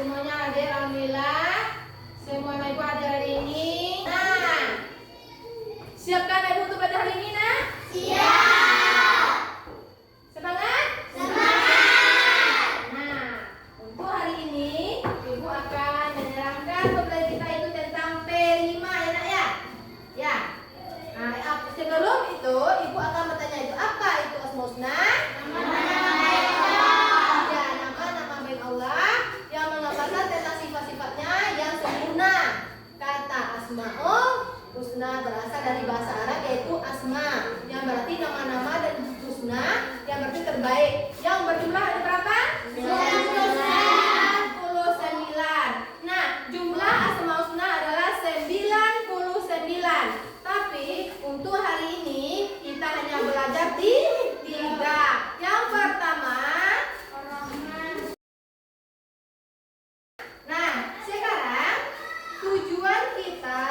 semuanya hadir, alhamdulillah. Semua ibu hadir hari ini. Nah, siapkan ibu untuk belajar hari ini, nak? Siap. Semangat? Semangat. Nah, untuk hari ini ibu akan menerangkan pembelajaran kita itu tentang P5 ya, nak ya? Ya. Nah, sebelum itu ibu akan bertanya itu apa itu Asmaul Husna? Asmaul Husna berasal dari bahasa Arab yaitu asma, yang berarti nama-nama, dan husna yang berarti terbaik, yang berjumlah ada berapa? 99. Nah, jumlah Asmaul Husna adalah 99. Tapi untuk hari ini kita hanya belajar di 3. Yang pertama, nah, sekarang tujuan kita.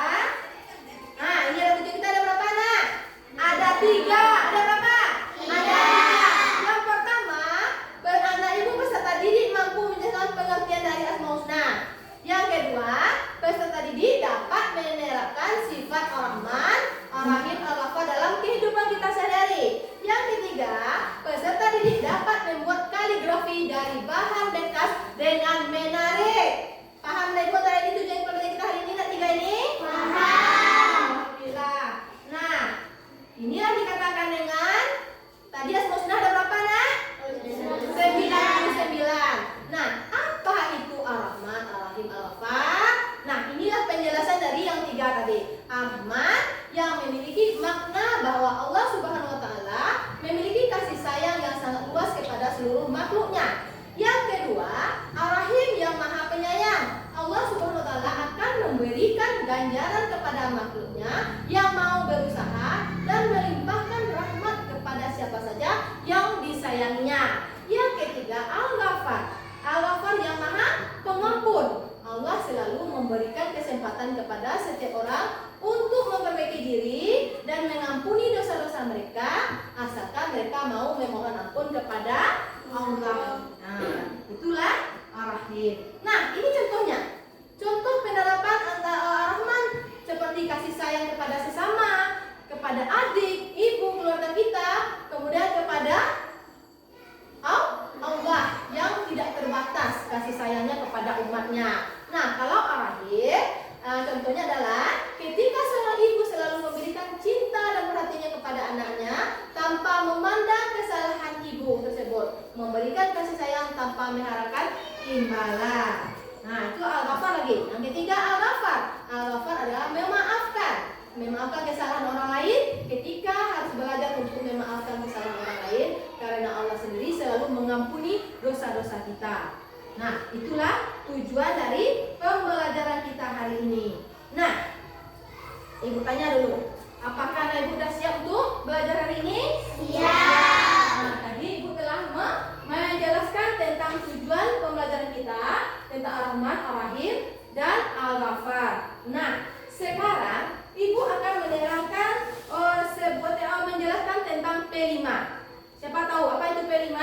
Nah, ini ada tujuan kita ada berapa, nak? Ada 3. Ada berapa? Ada 3. Yang pertama, anak ibu peserta didik mampu menjelaskan pengertian dari Asmaul Husna. Yang kedua, peserta didik dapat menerapkan sifat Ar-Rahman, Ar-Rahim, Al-Ghafar dalam kehidupan kita sehari-hari. Yang ketiga, peserta didik dapat membuat kaligrafi dari bahan bekas dengan menarik. Paham ibu tadi tujuan pembelajaran kita hari ini, nak 3 ini? Paham. Alhamdulillah. Nah, inilah dikatakan dengan tadi Asmaul Husna ada berapa, nak? 99. Nah, apa itu Ar-Rahman, Ar-Rahim, Al-Ghafar? Nah, inilah penjelasan dari yang 3 tadi. Ar-Rahman yang memiliki makna bahwa Allah Subhanahu wa taala memiliki kasih sayang yang sangat luas kepada seluruh makhluknya. Yang kedua, Ar-Rahim yang Maha Penyayang. Allah Subhanahu wa taala akan memberikan ganjaran kepada makhluknya yang mau berusaha dan melimpahkan rahmat kepada siapa saja yang disayanginya. Yang ketiga, Al-Ghafar. Al-Ghafar yang Maha Pengampun. Allah selalu memberikan kesempatan kepada setiap orang untuk memperbaiki diri dan mengampuni dosa-dosa mereka asalkan mereka mau memohon ampun kepada Allah. Nah, itulah Ar-Rahim. Nah, ini contohnya. Contoh penerapan antara Ar-Rahman seperti kasih sayang kepada sesama, kepada adik, ibu, keluarga kita, kemudian kepada Allah yang tidak terbatas kasih sayangnya kepada umatnya. Nah, kalau Ar-Rahim contohnya adalah ketika seorang ibu selalu memberikan cinta dan perhatiannya kepada anaknya tanpa memandang kesalahan ibu tersebut, memberikan kasih sayang tanpa mengharapkan imbalan. Nah, itu Al-Ghafar lagi. Yang ketiga, Al-Ghafar. Al-Ghafar adalah memaafkan kesalahan orang lain ketika harus belajar untuk memaafkan kesalahan orang lain karena Allah sendiri selalu mengampuni dosa-dosa kita. Nah, itulah tujuan dari pembelajaran kita hari ini. Nah, ibu tanya dulu, apakah ibu sudah siap untuk belajar hari ini? Siap. Nah, tadi ibu telah menjelaskan tentang tujuan pembelajaran kita tentang Ar-Rahman, Ar-Rahim, dan Al-Ghafar. Nah, sekarang ibu akan menerangkan menjelaskan tentang P5. Siapa tahu apa itu P5?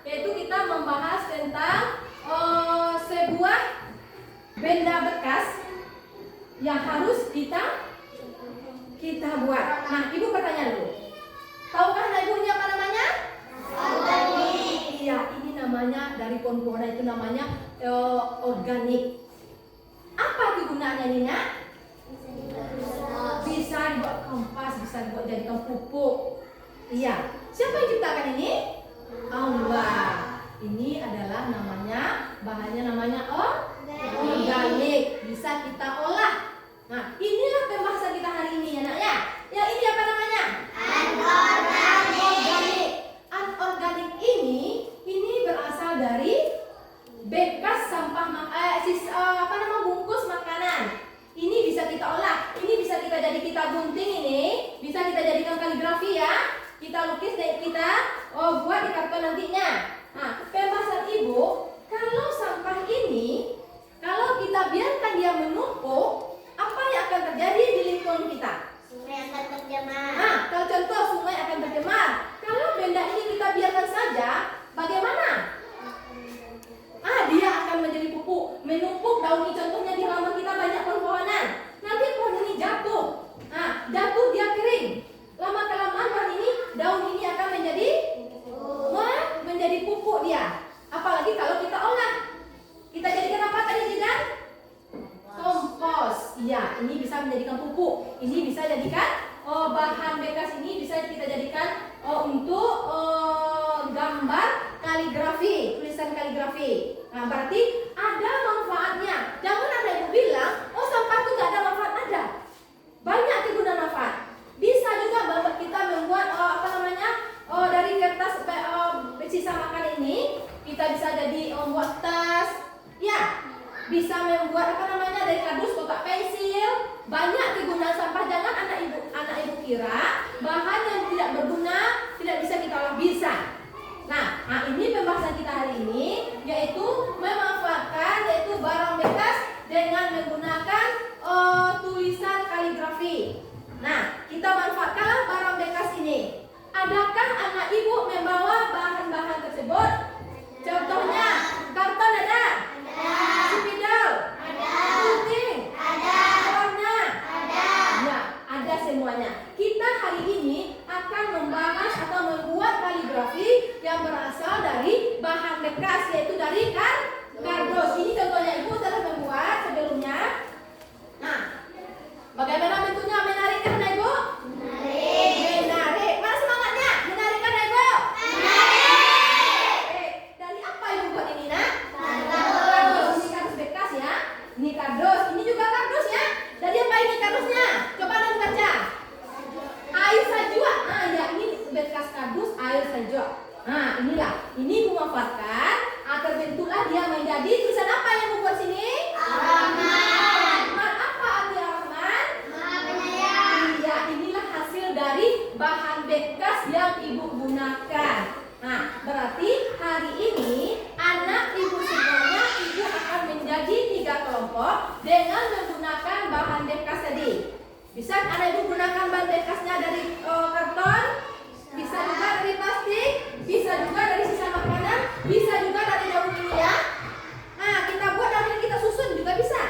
Yaitu kita membahas tentang sebuah benda bekas yang harus kita buat. Nah, ibu bertanya dulu. Tahukah ibu ini apa namanya? Organik. Iya, ini namanya dari pohon-pohonan itu namanya organik. Apa kegunaannya ini, nak? Bisa dibuat kompas, bisa dibuat jadikan pupuk. Iya. Siapa yang ciptakan ini? Allah. Ini adalah bahannya namanya organik. Bisa kita olah. Nah, inilah pembahasan kita hari ini ya, nak ya. Ya, ini apa namanya? Anorganik. Anorganik ini berasal dari bekas sampah bungkus makanan. Ini bisa kita olah. Ini bisa kita gunting ini, bisa kita jadikan kaligrafi ya. Kita lukis dan kita buat di karton nantinya. Nah, pembahasan ibu, kalau sampah ini kalau kita biarkan dia menumpuk, apa yang akan terjadi di lingkungan kita? Sungai akan tercemar. Nah, kalau contoh sungai akan tercemar. Kalau benda ini kita biarkan saja, bagaimana? Dia akan menjadi pupuk, pupuk dia. Apalagi kalau kita olah. Kita jadikan apa tadi Jidan? Kompos. Iya, ini bisa menjadikan pupuk. Ini bisa jadikan bahan bekas ini bisa kita jadikan untuk gambar kaligrafi, tulisan kaligrafi. Nah, berarti ada manfaatnya. Jangan ada yang bilang, oh sampah itu nggak ada manfaat. Ada. Banyak kegunaan manfaat. Bisa juga kita membuat dari kertas sisa makan ini kita bisa jadi membuat tas. Ya, bisa membuat dari kardus kotak pensil. Banyak kegunaan sampah. Jangan anak ibu kira bahan yang tidak berguna tidak bisa kita olah. Bisa. Nah, ini pembahasan kita hari ini yaitu memanfaatkan barang bekas dengan menggunakan tulisan kaligrafi. Nah, kita manfaatkanlah barang bekas ini. Adakah anak ibu membawa bahan-bahan tersebut? Contohnya, karton ada? Spidol? Gunting? Warna? Ya, ada semuanya. Kita hari ini akan membahas atau membuat kaligrafi yang berasal dari bahan bekas, yaitu dari kardus. Ini contohnya ibu telah membuat sebelumnya. Nah, bagaimana bentuknya? Menarik kan ibu? Menarik. Mana semangatnya? Menarik kan ibu? Dari apa ibu buat ini nak? Kardus. Ini kardus bekas ya. Ini kardus. Ini juga kardus ya. Dari apa ini kardusnya? Coba anda baca. Air sajwa. Nah ya, ini bekas kardus air sajwa. Nah inilah. Ini memanfaatkan terbentuklah dia menjadi tulisan apa yang membuat sini? Ar-Rahman. Apa arti Ar-Rahman? Maha Penyayang. Iya, inilah hasil dari bahan bekas yang ibu gunakan. Nah, berarti hari ini anak ibu semuanya ibu akan menjadi 3 kelompok dengan menggunakan bahan bekas tadi. Bisa anak ibu gunakan bahan bekasnya dari karton, bisa juga dari plastik, bisa juga dari sisa makanan, bisa juga dari daun ini ya. Nah, kita buat daun ini kita susun juga bisa.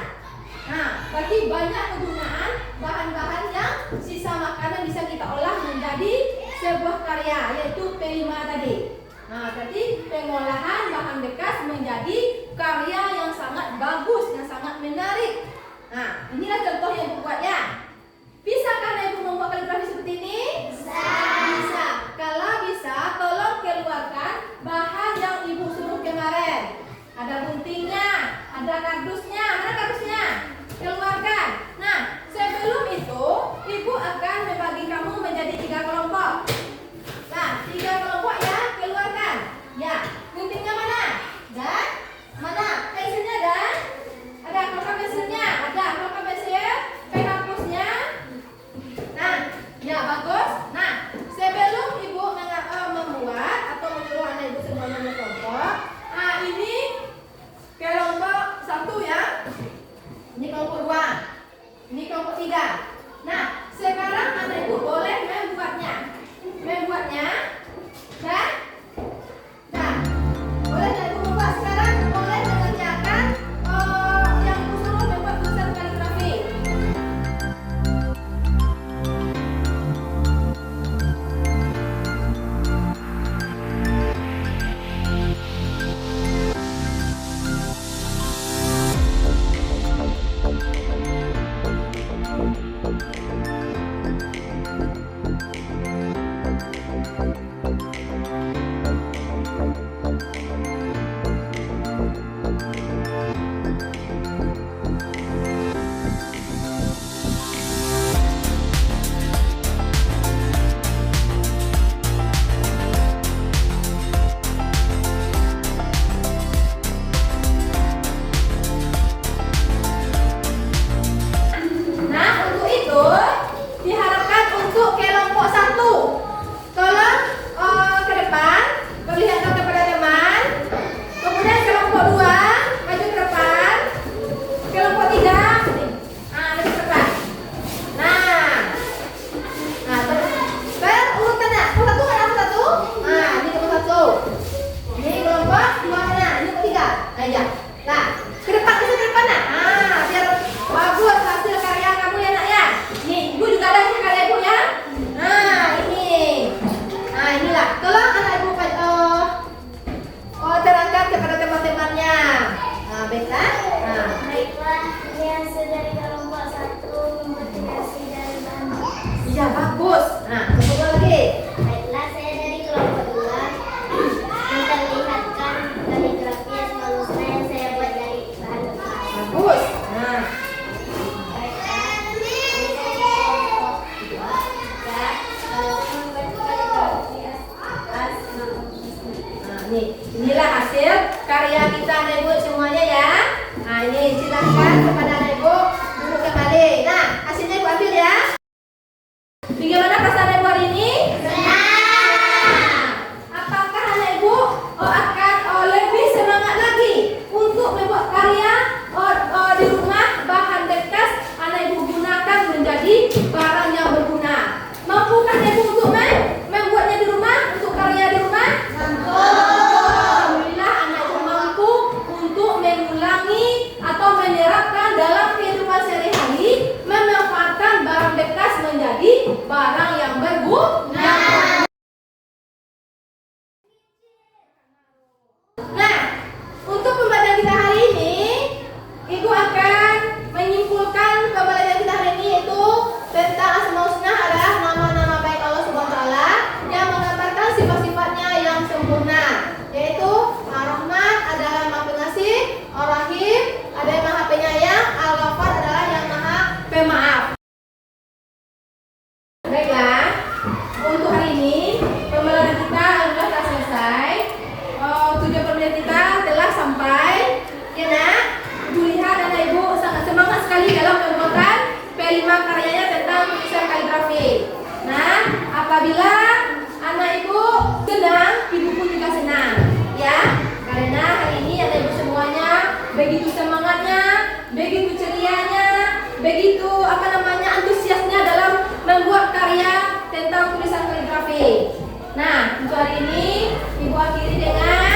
Nah, berarti banyak kegunaan bahan-bahan yang sisa makanan bisa kita olah menjadi sebuah karya, yaitu P5 tadi. Nah, berarti pengolahan bahan bekas menjadi karya yang sangat bagus, yang sangat menarik. Nah, inilah contoh yang ibu buat ya. Bisakah ibu membuat kaligrafi seperti ini? Bisa. Kalau bisa, tolong keluarkan bahan yang ibu suruh kemarin. Ada guntingnya, ada kardusnya. Mana kardusnya? Keluarkan. Nah, sebelum itu, ibu akan membagi kamu menjadi 3 kelompok. Nah, 3 kelompok ya, keluarkan. Ya, guntingnya mana? Dan mana? Pensilnya dan? Ada kelompok pensilnya? Ada kelompok pensil? Penghapusnya? Nah, ya bagus. Nah, sebelum ibu membuat atau menyuruh anak ibu semuanya berkelompok, ini kelompok 1 ya. Merdeka. Nah, Baiklah, ini hasil dari kelompok 1 membuat kreasi dari bahan. iya bagus. Nah, coba lagi. Baiklah, saya dari kelompok 2 memperlihatkan kaligrafi Asmaul Husna yang saya buat dari bahan bekas. Bagus. Nah, Baiklah, ini dari kelompok 3 membuat kaligrafi Asmaul Husna. nah inilah hasil karya kita anak ibu semuanya ya. Nah ini silahkan kepada anak ibu duduk kembali. Nah hasilnya ibu ambil ya. Bagaimana perasaan anak ibu hari ini? Apakah anak ibu akan lebih semangat lagi untuk membuat karya di rumah bahan bekas anak ibu gunakan menjadi barang yang berguna? Mampukah anak ibu untuk membuatnya di rumah, untuk karya di rumah? Alhamdulillah anak ibu mampu untuk mengulangi atau menerapkan dalam kehidupan sehari-hari, memanfaatkan barang bekas menjadi barang yang berguna. Nah, untuk pembelajaran kita hari ini, Ibu akan menyimpulkan pembelajaran kita hari ini yaitu tentang Asmaul Husna adalah nama-nama baik Allah Subhanahu wa taala yang menggambarkan sifat-sifatnya yang sempurna, yaitu Ar-Rahman adalah Maha Pengasih, Ar-Rahim adalah yang Maha Penyayang, Al-Ghafar adalah yang Maha Pemaaf. Baiklah, untuk hari ini pembelajaran kita sudah selesai. Tujuan pembelajaran kita telah sampai. Ya nak, Ibu lihat anak ibu sangat semangat sekali dalam membuatkan P5 karyanya tentang tulisan kaligrafi. Nah, apabila anak ibu senang, ibu pun juga senang, ya. Karena hari ini anak ibu semuanya begitu semangatnya, begitu cerianya, begitu antusiasnya dalam membuat karya tentang tulisan kaligrafi. Nah, untuk hari ini ibu akhiri dengan